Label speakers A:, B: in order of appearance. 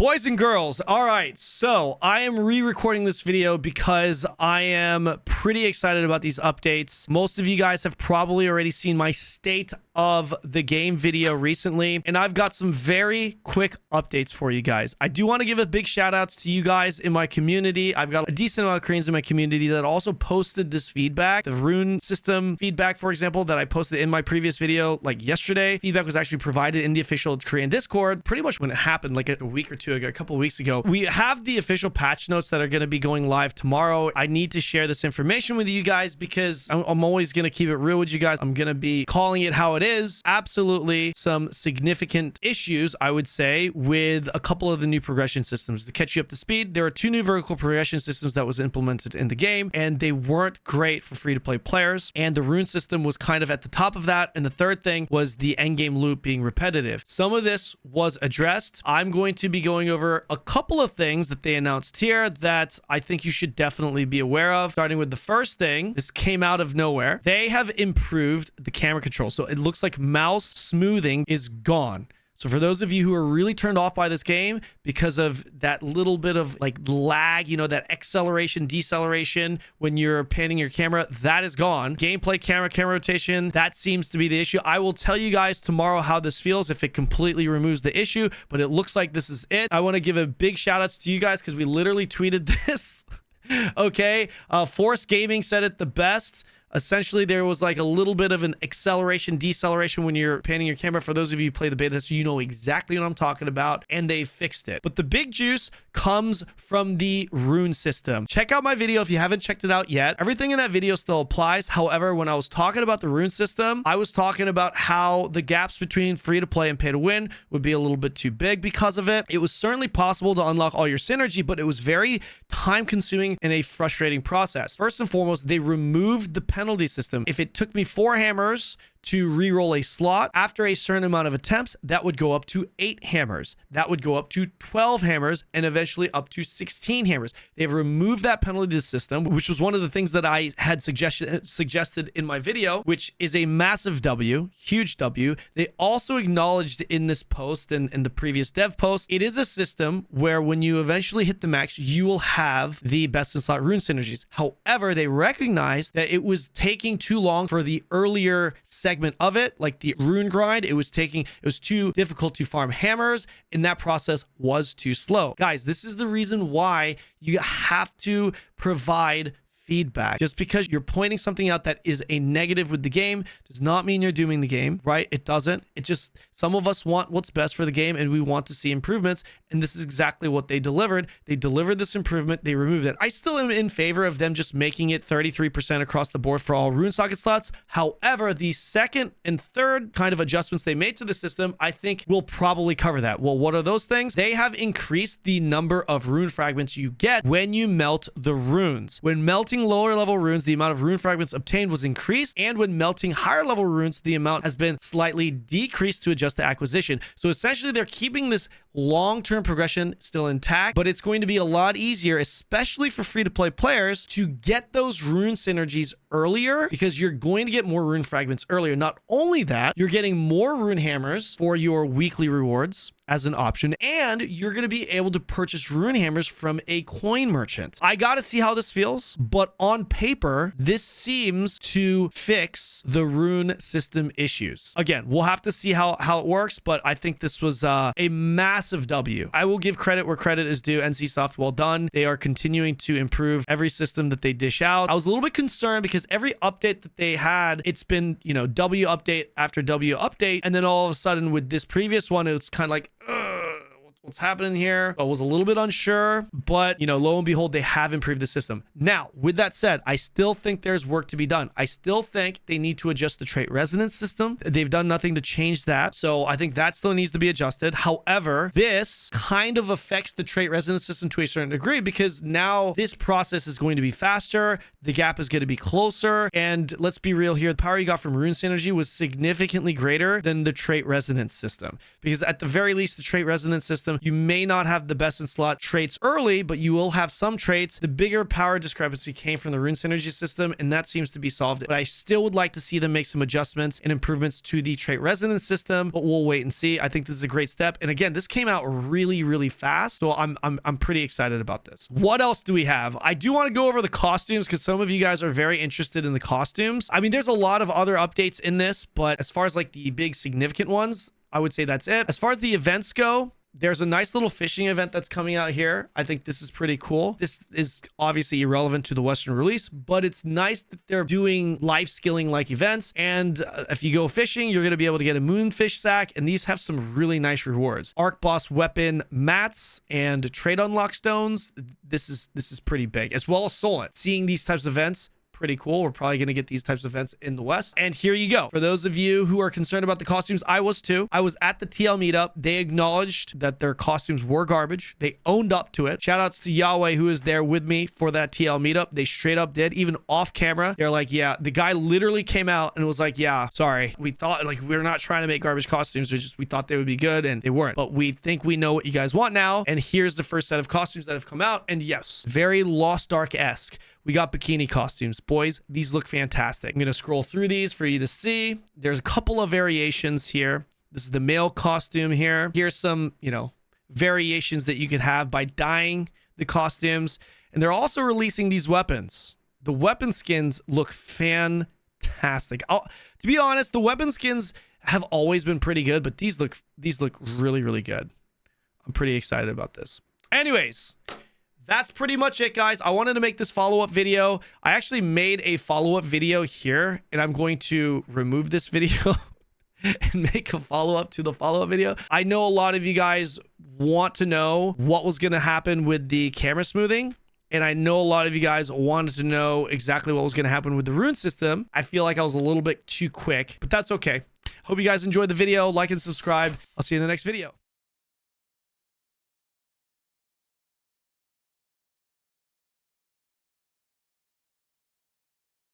A: Boys and girls, all right, so I am re-recording this video because I am pretty excited about these updates. Most of you guys have probably already seen my state of the game video recently, and I've got some very quick updates for you guys. I do want to give a big shout outs to you guys in my community. I've got a decent amount of Koreans in my community that also posted this feedback. The rune system feedback, for example, that I posted in my previous video like yesterday. Feedback was actually provided in the official Korean Discord pretty much when it happened, like a week or two ago, a couple of weeks ago. We have the official patch notes that are going to be going live tomorrow. I need to share this information with you guys because I'm always going to keep it real with you guys. I'm going to be calling it how it is. Absolutely some significant issues, I would say, with a couple of the new progression systems. To catch you up to speed, there are two new vertical progression systems that was implemented in the game, and they weren't great for free-to-play players, and the rune system was kind of at the top of that. And the third thing was the endgame loop being repetitive. Some of this was addressed. I'm going to be going over a couple of things that they announced here that I think you should definitely be aware of. Starting with the first thing, this came out of nowhere. They have improved the camera control. So it looks like mouse smoothing is gone. So for those of you who are really turned off by this game because of that little bit of like lag, you know, that acceleration, deceleration when you're panning your camera, that is gone. Gameplay, camera rotation, that seems to be the issue. I will tell you guys tomorrow how this feels if it completely removes the issue, but it looks like this is it. I want to give a big shout outs to you guys because we literally tweeted this. Okay. Force Gaming said it the best. Essentially, there was like a little bit of an acceleration, deceleration when you're panning your camera. For those of you who play the beta, so you know exactly what I'm talking about, and they fixed it. But the big juice comes from the rune system. Check out my video if you haven't checked it out yet. Everything in that video still applies. However, when I was talking about the rune system, I was talking about how the gaps between free to play and pay to win would be a little bit too big because of it. It was certainly possible to unlock all your synergy, but it was very time consuming and a frustrating process. First and foremost, they removed the penalty system. If it took me 4 hammers to re-roll a slot, after a certain amount of attempts, that would go up to 8 hammers. That would go up to 12 hammers and eventually up to 16 hammers. They've removed that penalty system, which was one of the things that I had suggested in my video, which is a massive W, huge W. They also acknowledged in this post and in the previous dev post, it is a system where when you eventually hit the max, you will have the best in slot rune synergies. However, they recognized that it was taking too long for the earlier segment of it, like the rune grind. It was too difficult to farm hammers, and that process was too slow. Guys, this is the reason why you have to provide feedback. Just because you're pointing something out that is a negative with the game does not mean you're dooming the game, right? It doesn't. It just, some of us want what's best for the game and we want to see improvements, and this is exactly what they delivered. They delivered this improvement. They removed it. I still am in favor of them just making it 33% across the board for all rune socket slots. However, the second and third kind of adjustments they made to the system, I think will probably cover that. Well, what are those things? They have increased the number of rune fragments you get when you melt the runes. When melting lower level runes, the amount of rune fragments obtained was increased, and when melting higher level runes, the amount has been slightly decreased to adjust the acquisition. So essentially, they're keeping this long-term progression still intact, but it's going to be a lot easier, especially for free-to-play players, to get those rune synergies earlier because you're going to get more rune fragments earlier. Not only that, you're getting more rune hammers for your weekly rewards as an option, and you're going to be able to purchase rune hammers from a coin merchant. I got to see how this feels, but on paper, this seems to fix the rune system issues. Again, we'll have to see how it works, but I think this was a massive W. I will give credit where credit is due. NCSoft, well done. They are continuing to improve every system that they dish out. I was a little bit concerned because every update that they had, it's been, you know, W update after W update, and then all of a sudden with this previous one, it's kind of like, what's happening here? I was a little bit unsure, but, you know, lo and behold, they have improved the system. Now, with that said, I still think there's work to be done. I still think they need to adjust the trait resonance system. They've done nothing to change that. So I think that still needs to be adjusted. However, this kind of affects the trait resonance system to a certain degree because now this process is going to be faster. The gap is going to be closer. And let's be real here. The power you got from rune synergy was significantly greater than the trait resonance system, because at the very least, the trait resonance system system. You may not have the best in slot traits early, but you will have some traits. The bigger power discrepancy came from the rune synergy system, and that seems to be solved. But I still would like to see them make some adjustments and improvements to the trait resonance system, but we'll wait and see. I think this is a great step. And again, this came out really, really fast. So I'm pretty excited about this. What else do we have? I do want to go over the costumes because some of you guys are very interested in the costumes. I mean, there's a lot of other updates in this, but as far as like the big significant ones, I would say that's it. As far as the events go, there's a nice little fishing event that's coming out here. I think this is pretty cool. This is obviously irrelevant to the Western release, but it's nice that they're doing life skilling like events. And if you go fishing, you're going to be able to get a moonfish sack. And these have some really nice rewards. Arc boss weapon mats and trade unlock stones. This is pretty big, as well as Solent. Seeing these types of events, pretty cool. We're probably going to get these types of events in the West. And here you go. For those of you who are concerned about the costumes, I was too. I was at the TL meetup. They acknowledged that their costumes were garbage. They owned up to it. Shout outs to Yahweh, who is there with me for that TL meetup. They straight up did, even off camera. They're like, yeah, the guy literally came out and was like, yeah, sorry. We thought like we're not trying to make garbage costumes. We thought they would be good and they weren't. But we think we know what you guys want now. And here's the first set of costumes that have come out. And yes, very Lost Ark-esque. We got bikini costumes. Boys, these look fantastic. I'm going to scroll through these for you to see. There's a couple of variations here. This is the male costume here. Here's some, variations that you could have by dyeing the costumes. And they're also releasing these weapons. The weapon skins look fantastic. To be honest, the weapon skins have always been pretty good, but these look really, really good. I'm pretty excited about this. Anyways, that's pretty much it, guys. I wanted to make this follow-up video. I actually made a follow-up video here, and I'm going to remove this video and make a follow-up to the follow-up video. I know a lot of you guys want to know what was going to happen with the camera smoothing, and I know a lot of you guys wanted to know exactly what was going to happen with the rune system. I feel like I was a little bit too quick, but that's okay. Hope you guys enjoyed the video. Like and subscribe. I'll see you in the next video.